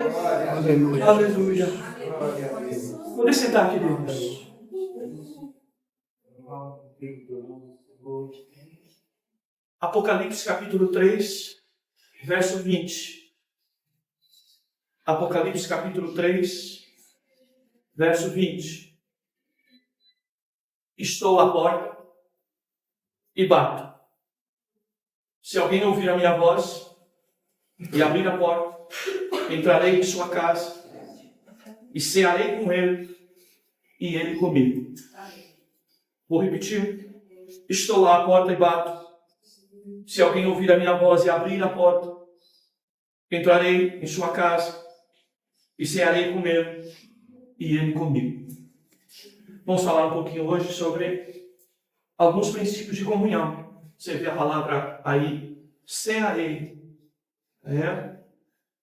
Aleluia. Aleluia. Vou sentar, queridos. Apocalipse capítulo 3, verso 20. Apocalipse capítulo 3, verso 20. Estou à porta e bato. Se alguém ouvir a minha voz e abrir a porta, entrarei em sua casa e cearei com ele e ele comigo. Vou repetir. Estou lá à porta e bato. Se alguém ouvir a minha voz e abrir a porta, entrarei em sua casa e cearei com ele e ele comigo. Vamos falar um pouquinho hoje sobre alguns princípios de comunhão. Você vê a palavra aí, cearei.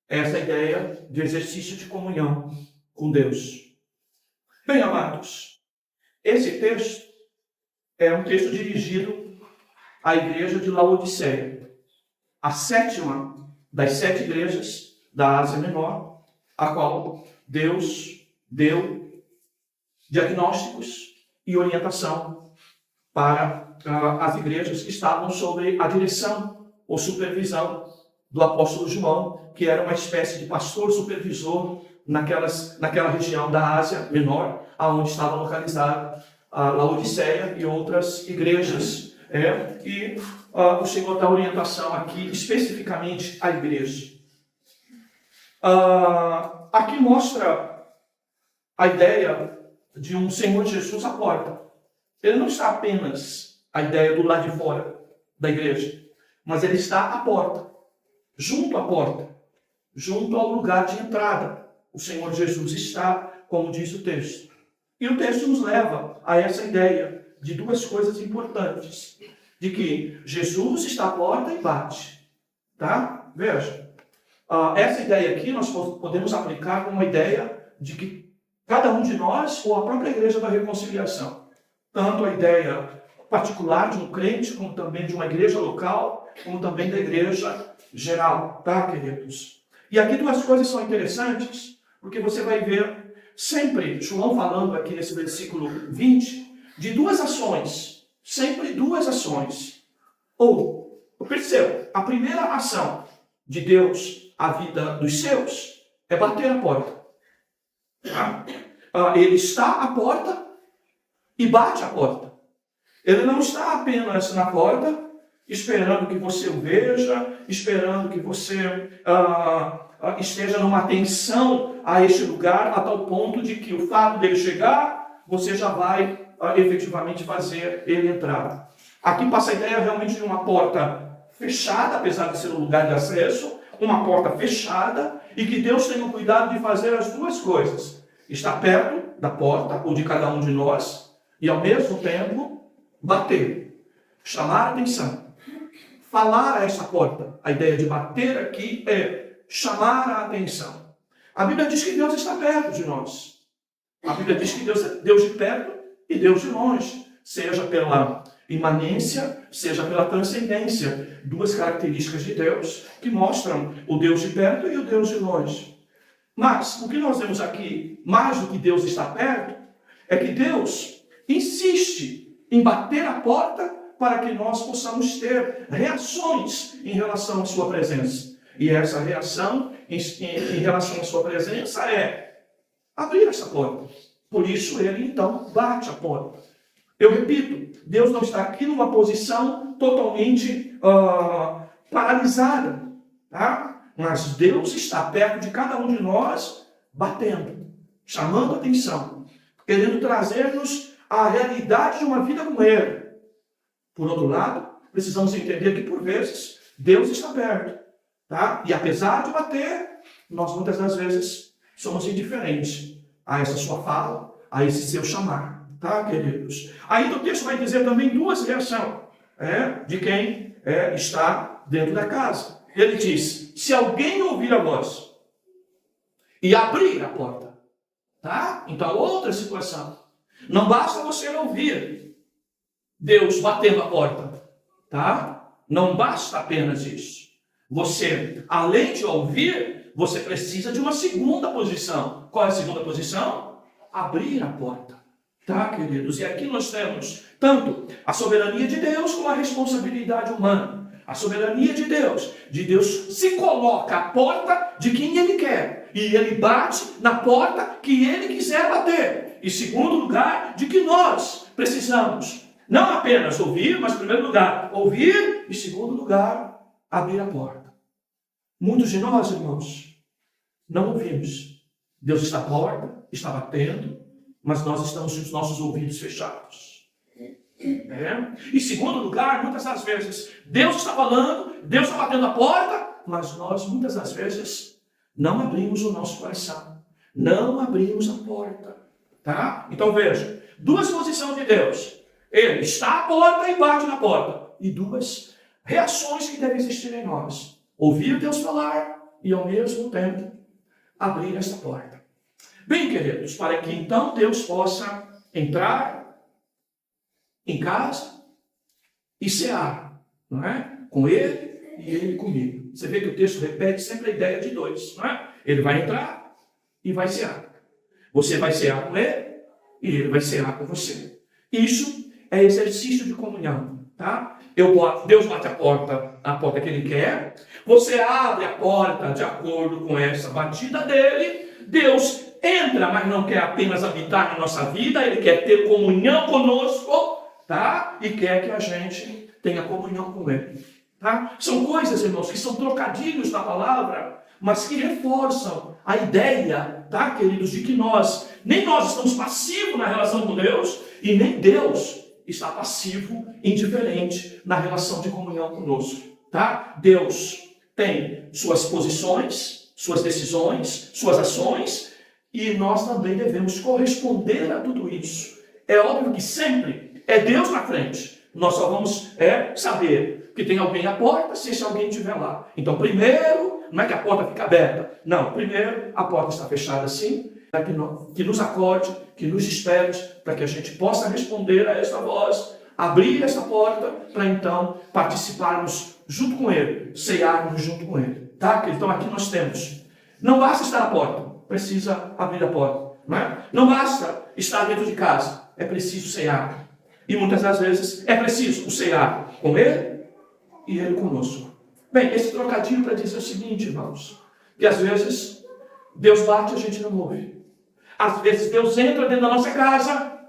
Essa ideia de exercício de comunhão com Deus. Bem, amados, esse texto é um texto dirigido à igreja de Laodiceia, a sétima das 7 igrejas da Ásia Menor, a qual Deus deu diagnósticos e orientação para as igrejas que estavam sob a direção ou supervisão do apóstolo João, que era uma espécie de pastor supervisor naquela região da Ásia Menor, onde estava localizada a Laodiceia e outras igrejas. E o Senhor dá orientação aqui especificamente à igreja. Aqui mostra a ideia de um Senhor Jesus à porta. Ele não está apenas a ideia do lado de fora da igreja, mas ele está à porta, junto à porta, junto ao lugar de entrada. O Senhor Jesus está, como diz o texto. E o texto nos leva a essa ideia de duas coisas importantes. De que Jesus está à porta e bate. Tá? Veja. Essa ideia aqui nós podemos aplicar como uma ideia de que cada um de nós, ou a própria igreja da reconciliação, tanto a ideia particular de um crente, como também de uma igreja local, como também da igreja geral. Tá, queridos? E aqui duas coisas são interessantes, porque você vai ver sempre João falando aqui nesse versículo 20, de duas ações. Sempre duas ações. Perceba, a primeira ação de Deus à vida dos seus é bater a porta. Ele está à porta e bate a porta. Ele não está apenas na porta, esperando que você o veja, esperando que você esteja numa atenção a este lugar, a tal ponto de que o fato dele chegar, você já vai efetivamente fazer ele entrar. Aqui passa a ideia realmente de uma porta fechada, apesar de ser um lugar de acesso, uma porta fechada, e que Deus tem o cuidado de fazer as duas coisas. Estar perto da porta, ou de cada um de nós, e ao mesmo tempo bater, chamar a atenção, falar a essa porta. A ideia de bater aqui é chamar a atenção. A Bíblia diz que Deus está perto de nós. A Bíblia diz que Deus é Deus de perto e Deus de longe, seja pela imanência, seja pela transcendência, duas características de Deus que mostram o Deus de perto e o Deus de longe. Mas o que nós vemos aqui, mais do que Deus está perto, é que Deus insiste em bater a porta para que nós possamos ter reações em relação à sua presença. E essa reação em relação à sua presença é abrir essa porta. Por isso ele então bate a porta. Eu repito, Deus não está aqui numa posição totalmente paralisada, tá? Mas Deus está perto de cada um de nós, batendo, chamando a atenção, querendo trazer-nos à realidade de uma vida com Ele. Por outro lado, precisamos entender que por vezes Deus está perto, tá? E apesar de bater, nós muitas das vezes somos indiferentes a essa sua fala, a esse seu chamar, tá, queridos? Ainda o texto vai dizer também duas reações de quem está dentro da casa. Ele diz, se alguém ouvir a voz e abrir a porta, tá? Então, outra situação. Não basta você ouvir Deus batendo a porta, tá? Não basta apenas isso. Você, além de ouvir, você precisa de uma segunda posição. Qual é a segunda posição? Abrir a porta. Tá, queridos? E aqui nós temos tanto a soberania de Deus como a responsabilidade humana. A soberania de Deus se coloca à porta de quem Ele quer. E Ele bate na porta que Ele quiser bater. E segundo lugar, de que nós precisamos não apenas ouvir, mas em primeiro lugar, ouvir. E segundo lugar, abrir a porta. Muitos de nós, irmãos, não ouvimos. Deus está à porta, está batendo, mas nós estamos com os nossos ouvidos fechados. E segundo lugar, muitas das vezes, Deus está falando, Deus está batendo a porta, mas nós muitas das vezes não abrimos o nosso coração. Não abrimos a porta. Tá? Então veja, duas posições de Deus. Ele está à porta e bate na porta. E duas reações que devem existir em nós. Ouvir Deus falar e ao mesmo tempo abrir esta porta. Bem, queridos, para que então Deus possa entrar em casa e cear, não é? Com Ele e Ele comigo. Você vê que o texto repete sempre a ideia de dois, não é? Ele vai entrar e vai cear. Você vai cear com Ele e Ele vai cear com você. Isso é exercício de comunhão, tá? Deus bate a porta que Ele quer. Você abre a porta de acordo com essa batida dele. Deus entra, mas não quer apenas habitar na nossa vida. Ele quer ter comunhão conosco, tá? E quer que a gente tenha comunhão com Ele, tá? São coisas, irmãos, que são trocadilhos da palavra, mas que reforçam a ideia, tá, queridos, de que nem nós estamos passivos na relação com Deus e nem Deus está passivo, indiferente na relação de comunhão conosco, tá? Deus tem suas posições, suas decisões, suas ações, e nós também devemos corresponder a tudo isso. É óbvio que sempre é Deus na frente. Nós só vamos saber que tem alguém à porta se esse alguém estiver lá. Então, primeiro, não é que a porta fica aberta. Não, primeiro, a porta está fechada assim, para que nos acorde, que nos espere, para que a gente possa responder a esta voz, abrir essa porta, para então participarmos junto com Ele, cearmos junto com Ele. Tá? Então, aqui nós temos. Não basta estar à porta, precisa abrir a porta. Não é? Não basta estar dentro de casa, é preciso cear. E muitas das vezes é preciso cear com Ele e Ele conosco. Bem, esse trocadilho para dizer o seguinte, irmãos, que às vezes Deus bate e a gente não ouve. Às vezes Deus entra dentro da nossa casa,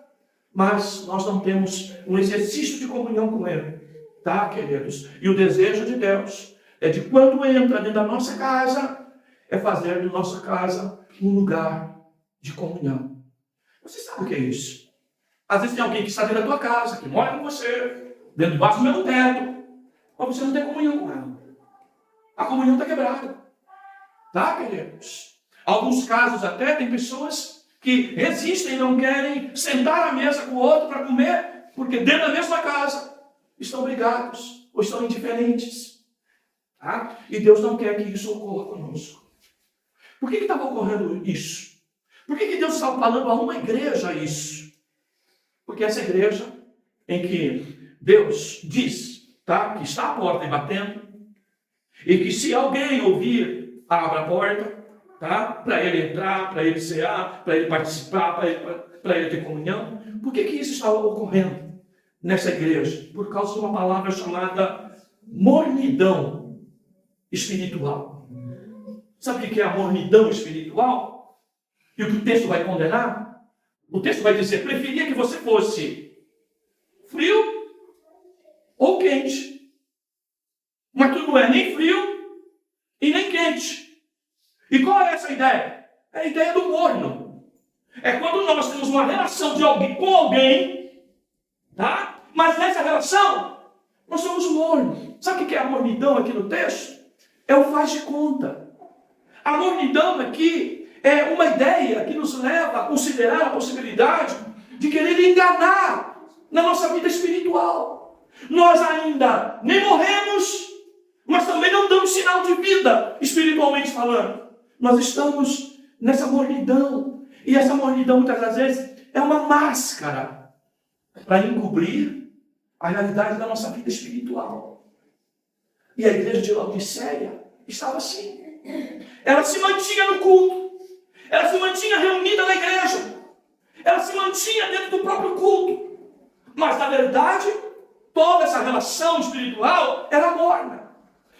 mas nós não temos um exercício de comunhão com Ele. Tá, queridos? E o desejo de Deus é de quando entra dentro da nossa casa, é fazer de nossa casa um lugar de comunhão. Você sabe o que é isso? Às vezes tem alguém que está dentro da tua casa, que mora com você, dentro debaixo do mesmo teto, mas você não tem comunhão com ela. A comunhão está quebrada. Tá, queridos? Alguns casos até tem pessoas que resistem e não querem sentar à mesa com o outro para comer, porque dentro da mesma casa estão brigados ou estão indiferentes. Tá? E Deus não quer que isso ocorra conosco. Por que estava ocorrendo isso? Por que Deus estava falando a uma igreja isso? Porque essa igreja em que Deus diz, tá, que está à porta e batendo, e que se alguém ouvir, abra a porta, tá, para ele entrar, para ele cear, para ele participar, para ele ter comunhão. Por que isso estava ocorrendo nessa igreja? Por causa de uma palavra chamada mornidão espiritual. Sabe o que é a mornidão espiritual? E o que o texto vai condenar? O texto vai dizer, preferia que você fosse frio ou quente. Mas tu não é nem frio e nem quente. E qual é essa ideia? É a ideia do morno. É quando nós temos uma relação de alguém com alguém, tá? Mas nessa relação, nós somos mornos. Sabe o que é a mornidão aqui no texto? É o faz de conta. A mornidão aqui é uma ideia que nos leva a considerar a possibilidade de querer enganar na nossa vida espiritual. Nós ainda nem morremos, mas também não damos sinal de vida, espiritualmente falando. Nós estamos nessa mornidão. E essa mornidão, muitas das vezes, é uma máscara para encobrir a realidade da nossa vida espiritual. E a igreja de Laodiceia estava assim. ela se mantinha no culto, ela se mantinha reunida na igreja, ela se mantinha dentro do próprio culto, mas na verdade, toda essa relação espiritual era morna.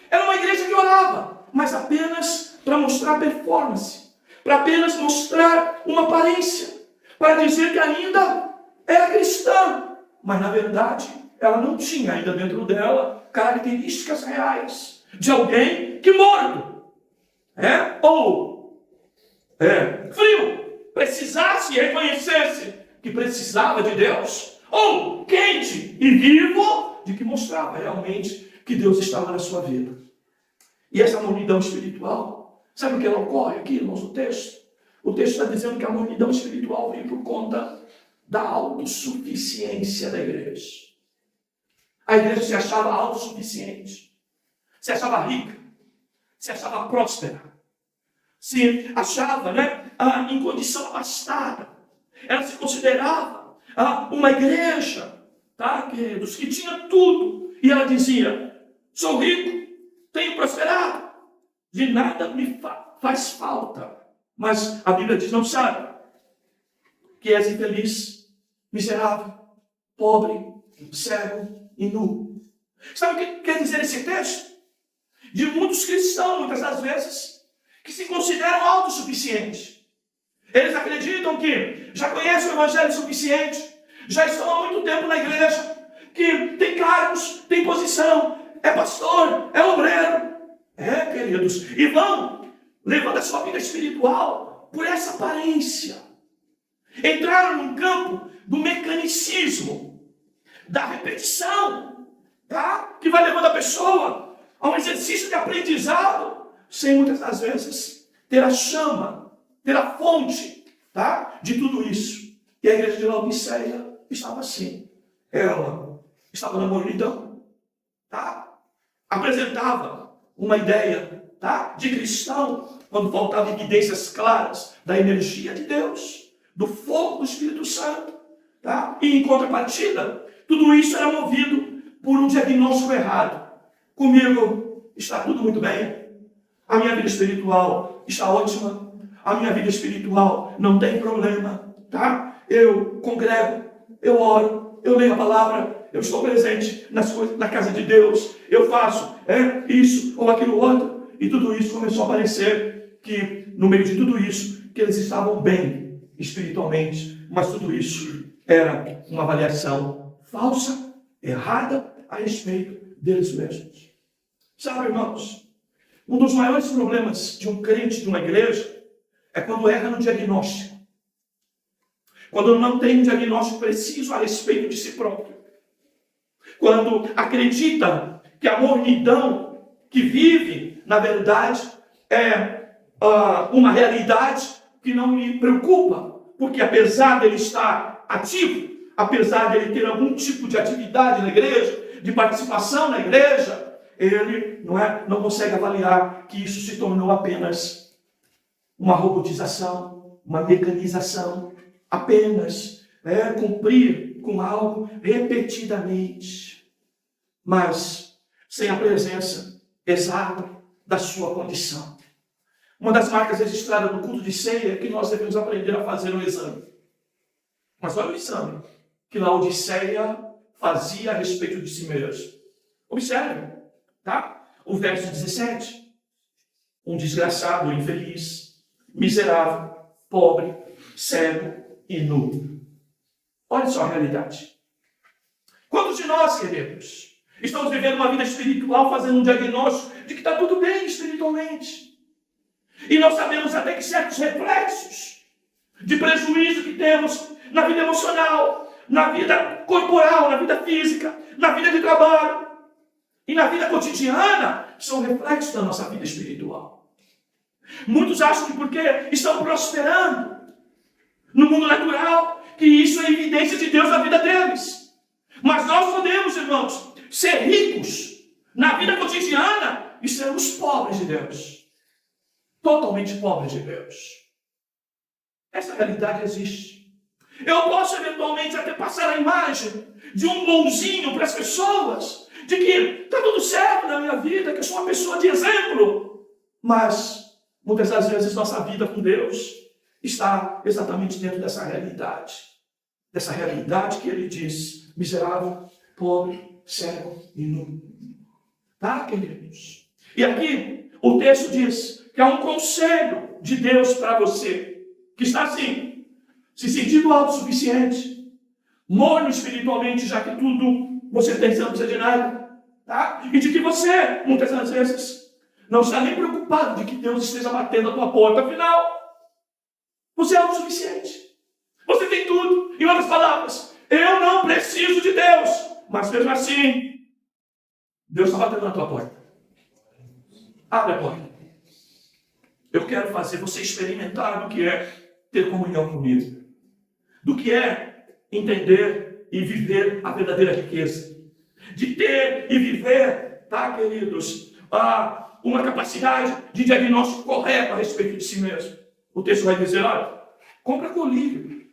Era uma igreja que orava, mas apenas para mostrar performance, para apenas mostrar uma aparência, para dizer que ainda era cristã, mas na verdade ela não tinha ainda dentro dela características reais de alguém que morto, frio, precisasse e reconhecesse que precisava de Deus, ou quente e vivo, de que mostrava realmente que Deus estava na sua vida. E essa mornidão espiritual, sabe o que ela ocorre aqui, irmãos, no texto? O texto está dizendo que a mornidão espiritual veio por conta da autossuficiência da igreja. A igreja se achava autossuficiente, se achava rica, se achava próspera, se achava em condição abastada. Ela se considerava uma igreja, dos que tinha tudo. E ela dizia, sou rico, tenho prosperado, de nada me faz falta. Mas a Bíblia diz, não sabe, que és infeliz, miserável, pobre, cego e nu. Sabe o que quer dizer esse texto? De muitos cristãos, muitas das vezes, que se consideram autossuficientes. Eles acreditam que já conhecem o evangelho suficiente, já estão há muito tempo na igreja, que tem cargos, tem posição, é pastor, é obreiro. Queridos, e vão levando a sua vida espiritual por essa aparência. Entraram num campo do mecanicismo, da repetição, que vai levando a pessoa a um exercício de aprendizado, sem muitas das vezes ter a chama, ter a fonte de tudo isso. E a igreja de Laodiceia estava assim. Ela estava na mornidão, apresentava uma ideia de cristão, quando faltavam evidências claras da energia de Deus, do fogo do Espírito Santo. E em contrapartida, tudo isso era movido por um diagnóstico errado. Comigo está tudo muito bem, a minha vida espiritual está ótima, a minha vida espiritual não tem problema, eu congrego, eu oro, eu leio a palavra, eu estou presente na casa de Deus, eu faço isso ou aquilo outro. E tudo isso começou a parecer que, no meio de tudo isso, que eles estavam bem espiritualmente, mas tudo isso era uma avaliação falsa, errada, a respeito deles mesmos. Sabe, irmãos, um dos maiores problemas de um crente de uma igreja é quando erra no diagnóstico. Quando não tem um diagnóstico preciso a respeito de si próprio. Quando acredita que a mornidão que vive, na verdade, é uma realidade que não lhe preocupa. Porque apesar dele estar ativo, apesar dele ter algum tipo de atividade na igreja, de participação na igreja, ele não consegue avaliar que isso se tornou apenas uma robotização, uma mecanização, apenas cumprir com algo repetidamente, mas sem a presença exata da sua condição. Uma das marcas registradas no culto de ceia é que nós devemos aprender a fazer um exame. Mas olha o exame que Laodiceia fazia a respeito de si mesmo. Observe, o verso 17. Um desgraçado, infeliz, miserável, pobre, cego e nu. Olha só a realidade. Quantos de nós, queridos, estamos vivendo uma vida espiritual, fazendo um diagnóstico de que está tudo bem espiritualmente? E nós sabemos até que certos reflexos de prejuízo que temos na vida emocional, na vida corporal, na vida física, na vida de trabalho e na vida cotidiana são reflexos da nossa vida espiritual. Muitos acham que porque estão prosperando no mundo natural, que isso é evidência de Deus na vida deles. Mas nós podemos, irmãos, ser ricos na vida cotidiana e sermos pobres de Deus. Totalmente pobres de Deus. Essa realidade existe. Eu posso eventualmente até passar a imagem de um bonzinho para as pessoas, de que está tudo certo na minha vida, que eu sou uma pessoa de exemplo. Mas, muitas das vezes, nossa vida com Deus está exatamente dentro dessa realidade. Dessa realidade que ele diz, miserável, pobre, cego e nu. Tá, queridos? E aqui, o texto diz que é um conselho de Deus para você, que está assim, se sentindo autossuficiente, morno espiritualmente, já que tudo você tem, você não precisa de nada, tá? E de que você, muitas das vezes, não está nem preocupado de que Deus esteja batendo a tua porta. Afinal, você é autossuficiente. Você tem tudo. Em outras palavras, eu não preciso de Deus. Mas mesmo assim, Deus está batendo na tua porta. Abre a porta. Eu quero fazer você experimentar do que é ter comunhão comigo. Do que é entender e viver a verdadeira riqueza. De ter e viver, tá, queridos, uma capacidade de diagnóstico correto a respeito de si mesmo. O texto vai dizer, olha, compra colírio.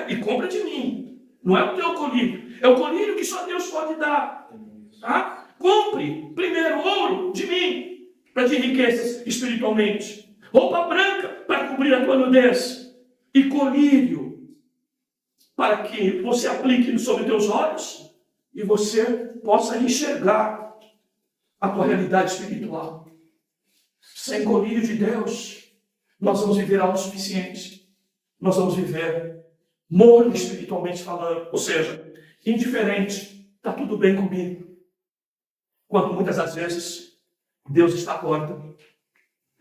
E compra de mim. Não é o teu colírio. É o colírio que só Deus pode dar. Tá? Compre primeiro ouro de mim, para te enriquecer espiritualmente. Roupa branca para cobrir a tua nudez. E colírio para que você aplique sobre teus olhos e você possa enxergar a tua realidade espiritual. Sem colírio de Deus, nós vamos viver autossuficiente. Nós vamos viver morno espiritualmente falando. Ou seja, indiferente, está tudo bem comigo. Quando muitas das vezes, Deus está à porta,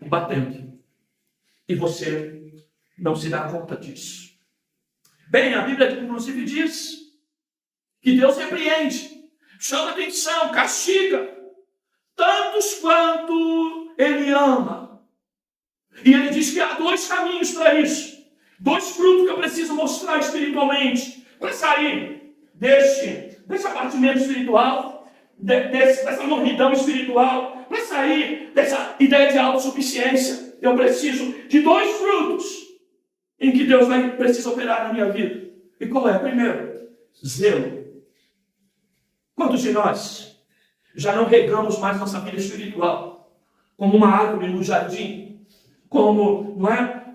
batendo. E você não se dá conta disso. Bem, a Bíblia inclusive diz que Deus repreende, chama atenção, castiga tantos quanto Ele ama. E Ele diz que há dois caminhos para isso. Dois frutos que eu preciso mostrar espiritualmente para sair desse abatimento espiritual, dessa mornidão espiritual, para sair dessa ideia de autossuficiência. Eu preciso de dois frutos em que Deus precisa operar na minha vida. E qual é? Primeiro, zelo. Quantos de nós já não regamos mais nossa vida espiritual como uma árvore no jardim, como, não é,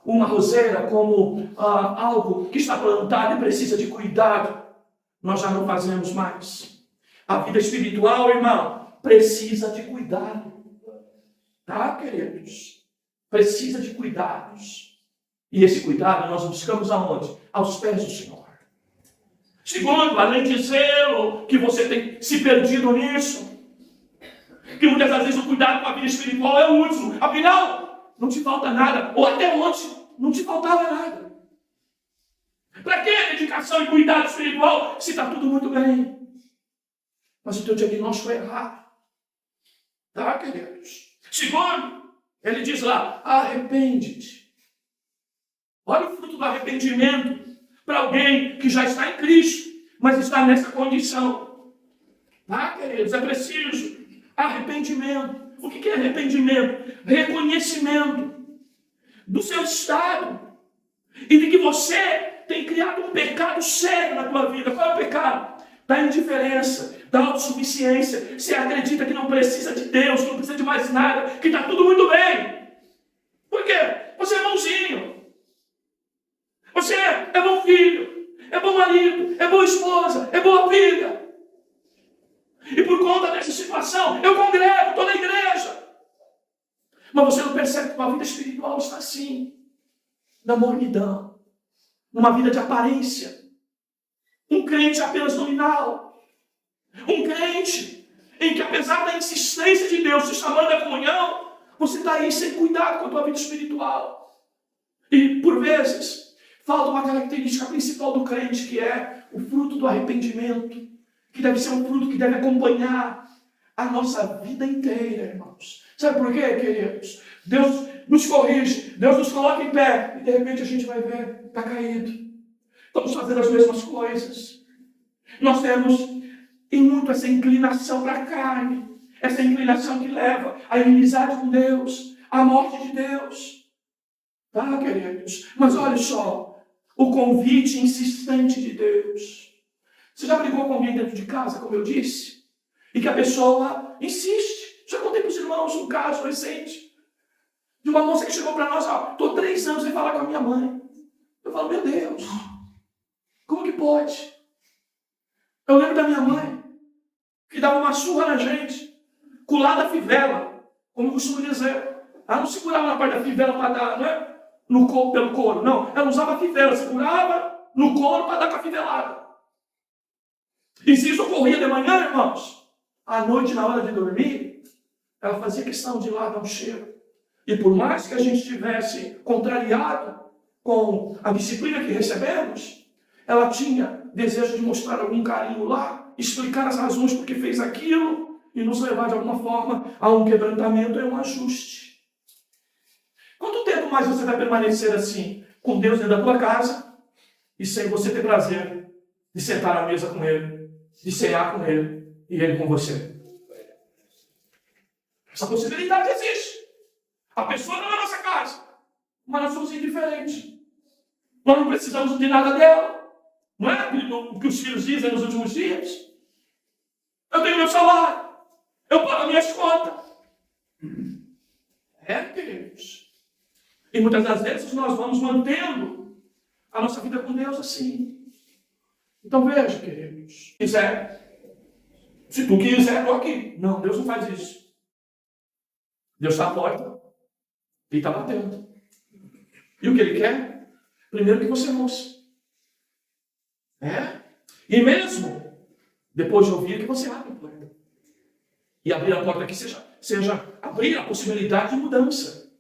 uma roseira, como algo que está plantado e precisa de cuidado? Nós já não fazemos mais. A vida espiritual, irmão, precisa de cuidado. Tá, queridos? Precisa de cuidados. E esse cuidado nós buscamos aonde? Aos pés do Senhor. Segundo, além de zelo, que você tem se perdido nisso, que muitas das vezes o cuidado com a vida espiritual é o último. Afinal, não te falta nada. Ou até ontem, não te faltava nada. Para que dedicação e cuidado espiritual se está tudo muito bem? Mas o teu diagnóstico é errado. Tá, queridos? Segundo, ele diz lá, arrepende-te. Olha o fruto do arrependimento para alguém que já está em Cristo, mas está nessa condição. Tá, queridos? É preciso arrependimento. O que é arrependimento? Reconhecimento do seu estado e de que você tem criado um pecado sério na tua vida. Qual é o pecado? Da indiferença, da autossuficiência. Você acredita que não precisa de Deus, que não precisa de mais nada, que está tudo muito bem. Por quê? Você é bonzinho. Você é bom filho, é bom marido, é boa esposa, é boa filha. E por conta dessa situação, eu congrego, estou na igreja. Mas você não percebe que uma vida espiritual está assim, na mornidão, numa vida de aparência. Um crente apenas nominal. Um crente em que, apesar da insistência de Deus te chamando à comunhão, você está aí sem cuidado com a tua vida espiritual. E, por vezes, falta uma característica principal do crente, que é o fruto do arrependimento, que deve ser um fruto que deve acompanhar a nossa vida inteira, irmãos. Sabe por quê, queridos? Deus nos corrige, Deus nos coloca em pé, e de repente a gente vai ver, está caído. Estamos fazendo as mesmas coisas. Nós temos em muito essa inclinação para a carne, essa inclinação que leva à inimizade com Deus, à morte de Deus. Tá, queridos? Mas olha só, o convite insistente de Deus. Você já brigou com alguém dentro de casa, como eu disse? E que a pessoa insiste. Já contei para os irmãos um caso recente de uma moça que chegou para nós, estou 3 anos sem falar com a minha mãe. Eu falo, meu Deus, como que pode? Eu lembro da minha mãe, que dava uma surra na gente, com o lado da fivela, como eu costumo dizer. Ela não segurava na parte da fivela para dar, não é? No corpo, pelo couro, não. Ela usava a fivela, segurava no couro para dar com a fivelada. E se isso ocorria de manhã, irmãos, à noite, na hora de dormir, ela fazia questão de ir lá dar um cheiro. E por mais que a gente estivesse contrariado com a disciplina que recebemos, ela tinha desejo de mostrar algum carinho lá, explicar as razões por que fez aquilo e nos levar de alguma forma a um quebrantamento e um ajuste. Quanto tempo mais você vai permanecer assim, com Deus dentro da tua casa e sem você ter prazer de sentar à mesa com Ele, de cear com Ele e Ele com você? Essa possibilidade existe. A pessoa não é nossa casa, mas nós somos indiferentes. Nós não precisamos de nada dela. Não é o que os filhos dizem nos últimos dias? Eu tenho meu salário, eu pago minhas contas. Queridos. E muitas das vezes nós vamos mantendo a nossa vida com Deus assim. Então veja, queridos. Se tu quiser, estou aqui. Não, Deus não faz isso. Deus está à porta e está batendo. E o que Ele quer? Primeiro que você ouça. E mesmo depois de ouvir, que você abra a porta. E abrir a porta aqui seja abrir a possibilidade de mudança.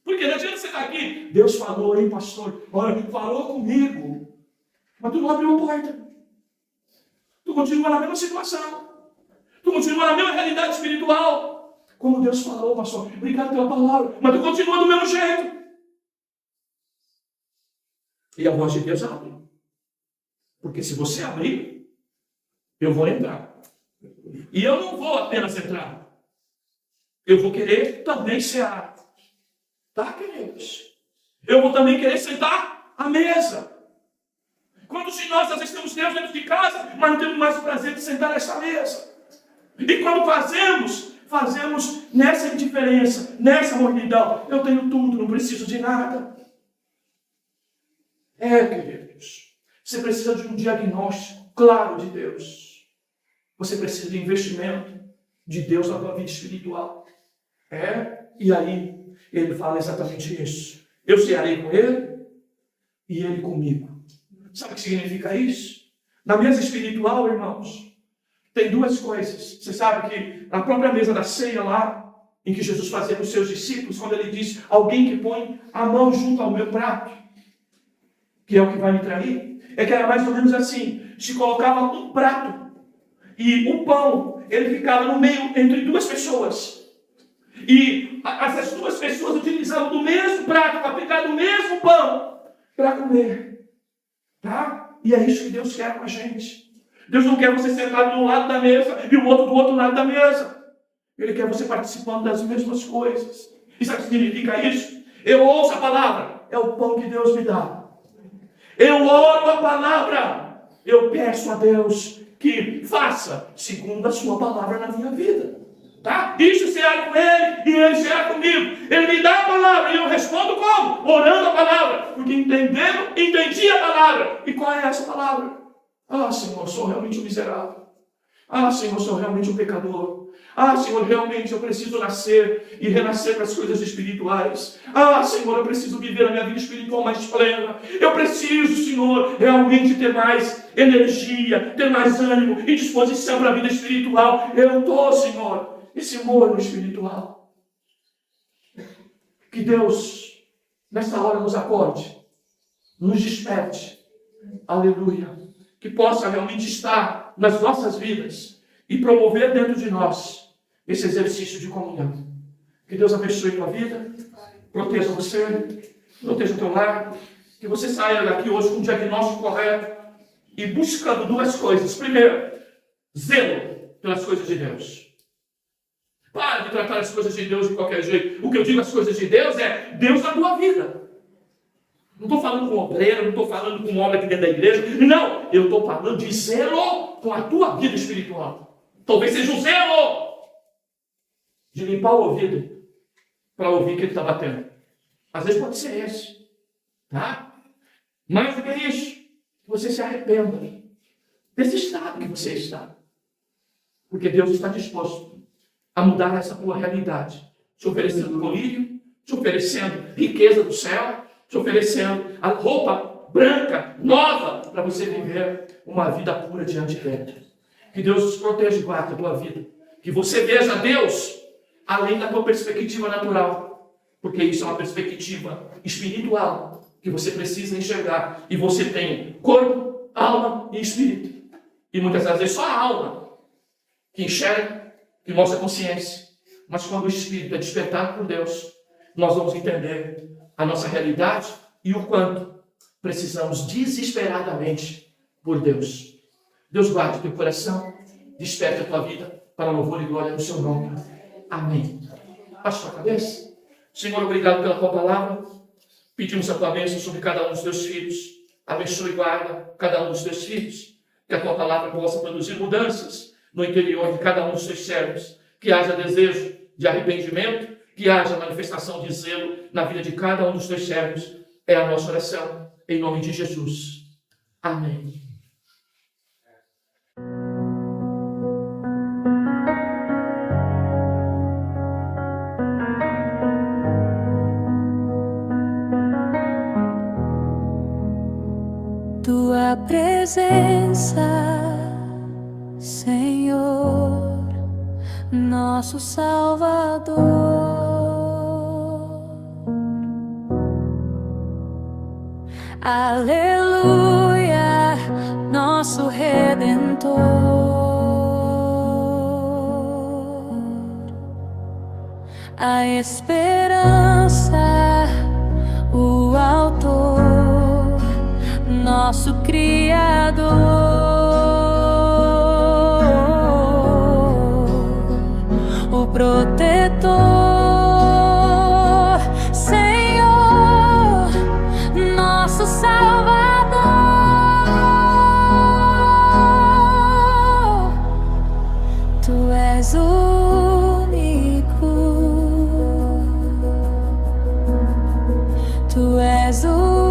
Porque não adianta você estar aqui, Deus falou, hein, pastor? Olha, falou comigo. Mas tu não abriu a porta. Tu continua na mesma situação. Tu continua na mesma realidade espiritual. Como Deus falou, pastor, obrigado pela palavra. Mas tu continua do mesmo jeito. E a voz de Deus abre. Porque se você abrir, eu vou entrar. E eu não vou apenas entrar. Eu vou querer também cear. Tá, queridos? Eu vou também querer sentar à mesa. Quantos de nós às vezes temos Deus dentro de casa, mas não temos mais o prazer de sentar nessa mesa? E quando fazemos nessa indiferença, nessa mornidão. Eu tenho tudo, não preciso de nada. Queridos, você precisa de um diagnóstico claro de Deus. Você precisa de investimento de Deus na tua vida espiritual. E aí, Ele fala exatamente isso. Eu cearei com Ele e Ele comigo. Sabe o que significa isso? Na mesa espiritual, irmãos, tem 2 coisas. Você sabe que na própria mesa da ceia lá, em que Jesus fazia com os seus discípulos, quando Ele diz, alguém que põe a mão junto ao meu prato, que é o que vai me trair, é que era mais ou menos assim, se colocava um prato e o pão, ele ficava no meio entre 2 pessoas. E essas 2 pessoas utilizavam do mesmo prato para pegar do mesmo pão para comer. Tá? E é isso que Deus quer com a gente. Deus não quer você sentado de um lado da mesa e o outro do outro lado da mesa. Ele quer você participando das mesmas coisas. E sabe o que significa isso? Eu ouço a palavra, é o pão que Deus me dá. Eu oro a palavra, eu peço a Deus que faça segundo a sua palavra na minha vida. Tá? Isso cear com Ele e Ele cear comigo. Ele me dá a palavra e eu respondo como? Orando a palavra. Porque entendi a palavra. E qual é essa palavra? Senhor, eu sou realmente um miserável. Senhor, eu sou realmente um pecador. Senhor, realmente eu preciso nascer e renascer para as coisas espirituais. Senhor, eu preciso viver a minha vida espiritual mais plena. Eu preciso, Senhor, realmente ter mais energia, ter mais ânimo e disposição para a vida espiritual. Eu estou, Senhor, esse morno espiritual. Que Deus, nesta hora, nos acorde, nos desperte. Aleluia. Que possa realmente estar nas nossas vidas e promover dentro de nós esse exercício de comunhão. Que Deus abençoe a tua vida, proteja você, proteja o teu lar, que você saia daqui hoje com um diagnóstico correto e buscando 2 coisas. Primeiro, zelo pelas coisas de Deus. Para de tratar as coisas de Deus de qualquer jeito. O que eu digo as coisas de Deus é Deus na tua vida. Não estou falando com obreiro, não estou falando com obra aqui dentro da igreja. Não, eu estou falando de zelo com a tua vida espiritual. Talvez seja um zelo. de limpar o ouvido para ouvir que ele está batendo. Às vezes pode ser esse. Tá? Mais do que isso, que você se arrependa desse estado que você está. Porque Deus está disposto a mudar essa tua realidade. Te oferecendo colírio, te oferecendo riqueza do céu, te oferecendo a roupa branca, nova, para você viver uma vida pura diante dele. Que Deus te proteja e guarde a tua vida. Que você veja Deus além da tua perspectiva natural. Porque isso é uma perspectiva espiritual que você precisa enxergar. E você tem corpo, alma e espírito. E muitas das vezes só a alma que enxerga, que mostra consciência. Mas quando o espírito é despertado por Deus, nós vamos entender a nossa realidade e o quanto precisamos desesperadamente por Deus. Deus guarde teu coração, desperte a tua vida para louvor e glória no seu nome. Amém. Baixe a cabeça. Senhor, obrigado pela tua palavra. Pedimos a tua bênção sobre cada um dos teus filhos. Abençoe e guarda cada um dos teus filhos. Que a tua palavra possa produzir mudanças no interior de cada um dos teus servos. Que haja desejo de arrependimento, que haja manifestação de zelo na vida de cada um dos teus servos. É a nossa oração, em nome de Jesus. Amém. Tua presença, Senhor, nosso Salvador, aleluia, nosso Redentor, a esperança, o Autor, nosso Criador, o protetor, Senhor, nosso Salvador. Tu és único, Tu és único.